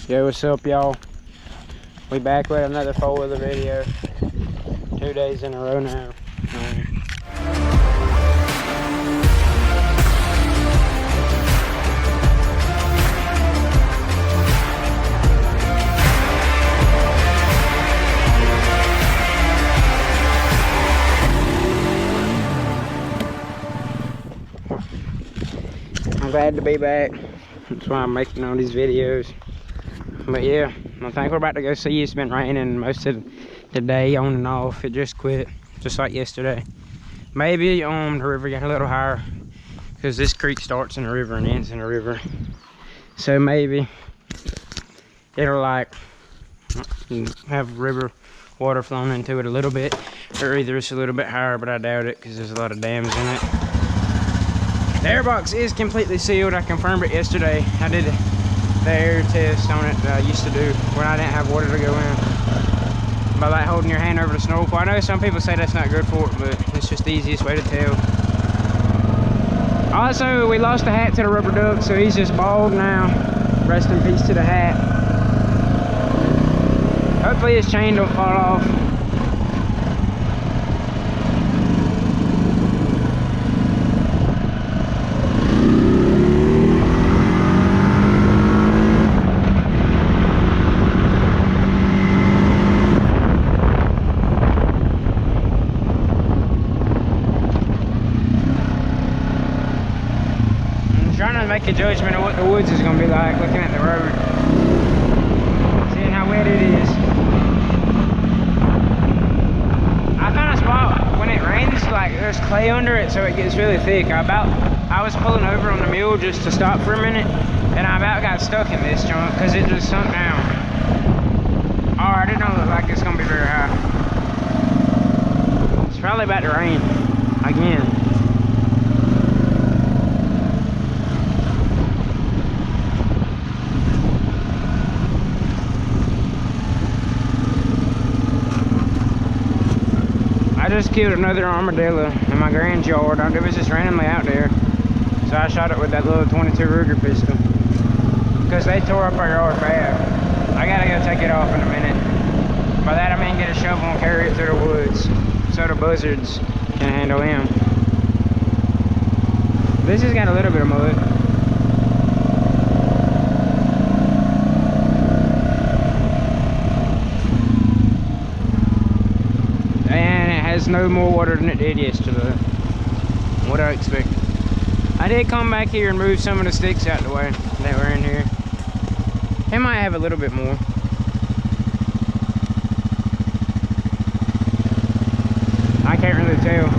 Yo, what's up, y'all? We back with another 4-wheeler video. 2 days in a row now. I'm glad to be back. That's why I'm making all these videos. But yeah, I think we're about to go see. It's been raining most of the day on and off. It just quit, just like yesterday. Maybe the river got a little higher because this creek starts in the river and ends in the river. So maybe it'll like have river water flowing into it a little bit, or either it's a little bit higher, but I doubt it because there's a lot of dams in it. The airbox is completely sealed. I confirmed it yesterday. I did the air test on it that I used to do when I didn't have water to go in, by like holding your hand over the snorkel. I know some people say that's not good for it, but it's just the easiest way to tell. Also, we lost the hat to the rubber duck, so he's just bald now. Rest in peace to the hat. Hopefully his chain don't fall off. Make a judgment of what the woods is going to be like looking at the road, seeing how wet it is. I found a spot when it rains, like there's clay under it, so it gets really thick. I was pulling over on the mule just to stop for a minute, and I about got stuck in this junk because it just sunk down. Oh, I did not look like it's going to be very high. It's probably about to rain again. I just killed another armadillo in my grand's yard. It was just randomly out there. So I shot it with that little 22 Ruger pistol. Because they tore up our yard bad. I gotta go take it off in a minute. By that I mean get a shovel and carry it through the woods so the buzzards can handle him. This has got a little bit of mud. No more water than it did yesterday. What I expected. I did come back here and move some of the sticks out the way that were in here. It might have a little bit more. I can't really tell.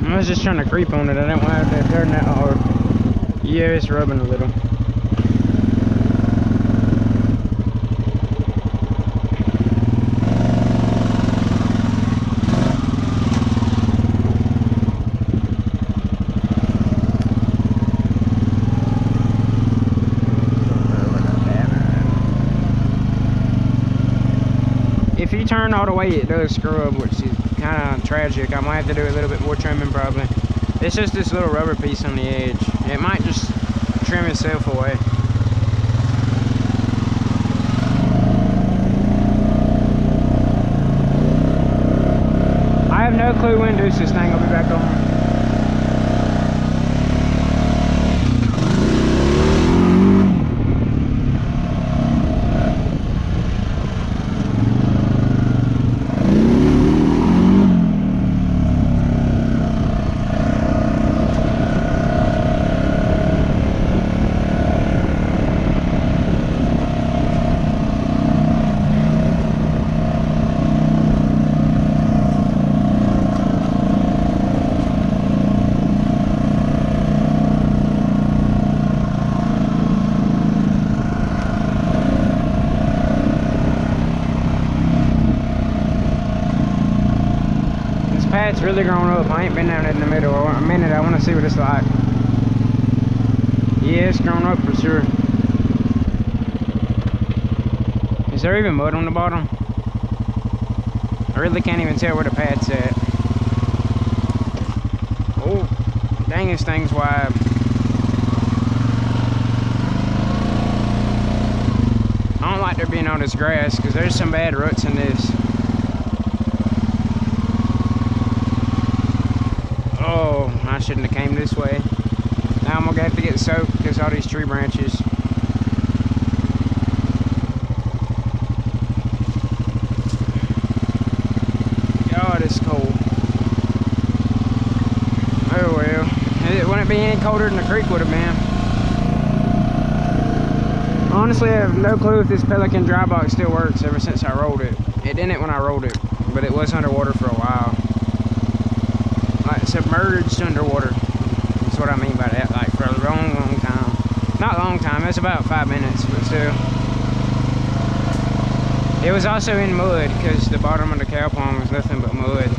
I was just trying to creep on it. I didn't want to turn that hard. Yeah, it's rubbing a little. If you turn all the way, it does scrub, which is kind of tragic. I might have to do a little bit more trimming probably. It's just this little rubber piece on the edge. It might just trim itself away. I have no clue when Deuce this thing will be back on. pad's really grown up. I ain't been down it in the middle. A minute, I want to see what it's like. Yeah, it's grown up for sure. Is there even mud on the bottom? I really can't even tell where the pad's at. Oh, dang, this thing's wide. I don't like there being all this grass because there's some bad ruts in this. Oh, I shouldn't have came this way. Now I'm gonna have to get soaked because all these tree branches. God, it's cold. Oh well. It wouldn't be any colder than the creek would have been. Honestly, I have no clue if this Pelican dry box still works ever since I rolled it. It didn't when I rolled it, but it was underwater for a while. Like submerged underwater. That's what I mean by that. Like for a long, long time. Not a long time, it's about 5 minutes, but still. It was also in mud because the bottom of the cow pond was nothing but mud.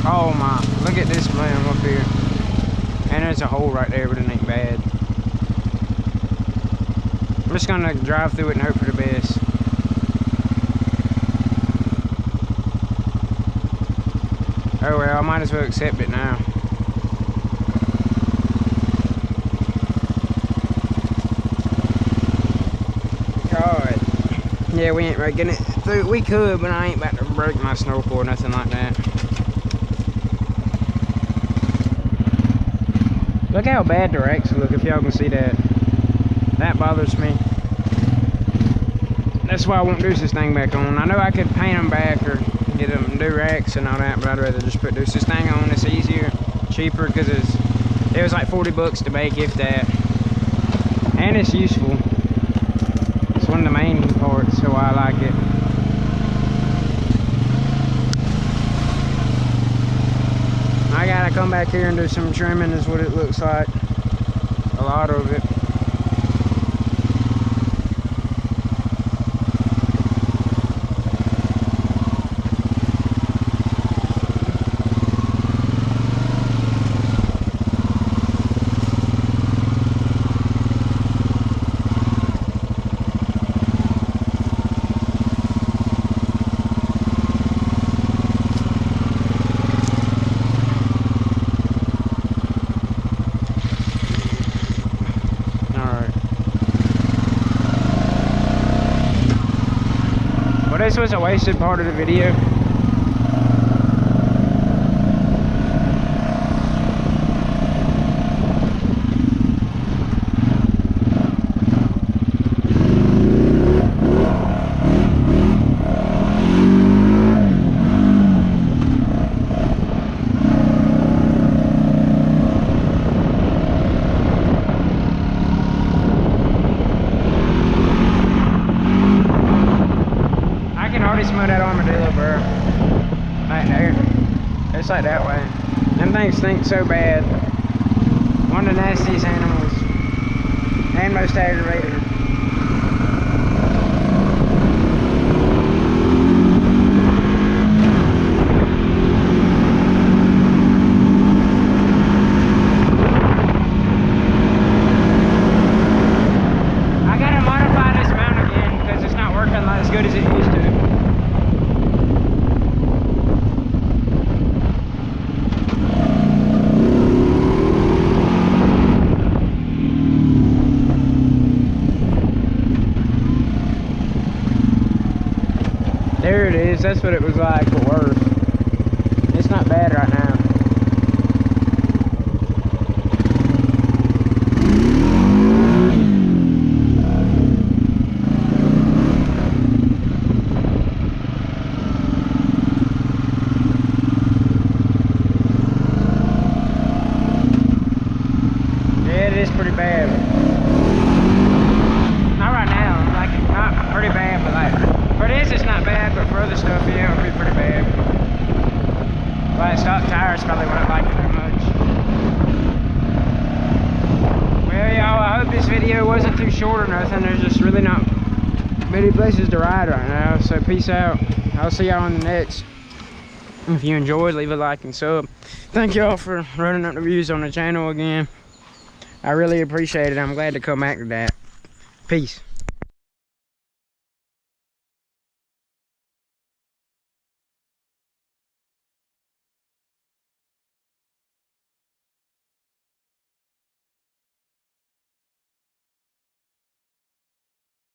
Oh my, look at this blim up here. And there's a hole right there, but it ain't bad. I'm just gonna drive through it and hope for the best. Oh well, I might as well accept it now. God. Yeah, we ain't right getting it through. We could, but I ain't about to break my snorkel or nothing like that. Look how bad the racks look, if y'all can see that. That bothers me. That's why I won't Deuce this thing back on. I know I could paint them back or get them new racks and all that, but I'd rather just put Deuce's thing on. It's easier, cheaper, because it was like 40 bucks to make, if that. And it's useful. It's one of the main parts, so I like it. I gotta come back here and do some trimming is what it looks like. A lot of it. This was a wasted part of the video. Smell that armadillo, bro. Right there. It's like that way. Them things stink so bad. One of the nastiest animals. And most aggravating. I gotta modify this mount again because it's not working as good as it used to. There it is, that's what it was like, but worse. It's not bad right now. Yeah, it is pretty bad. Not right now, like, not pretty bad, but like, for this it's not bad, but for other stuff, yeah, it'll be pretty bad. Like stock tires probably wouldn't like it that much. Well, y'all, I hope this video wasn't too short or nothing. There's just really not many places to ride right now. So peace out. I'll see y'all on the next. If you enjoyed, leave a like and sub. Thank y'all for running up the views on the channel again. I really appreciate it. I'm glad to come back to that. Peace.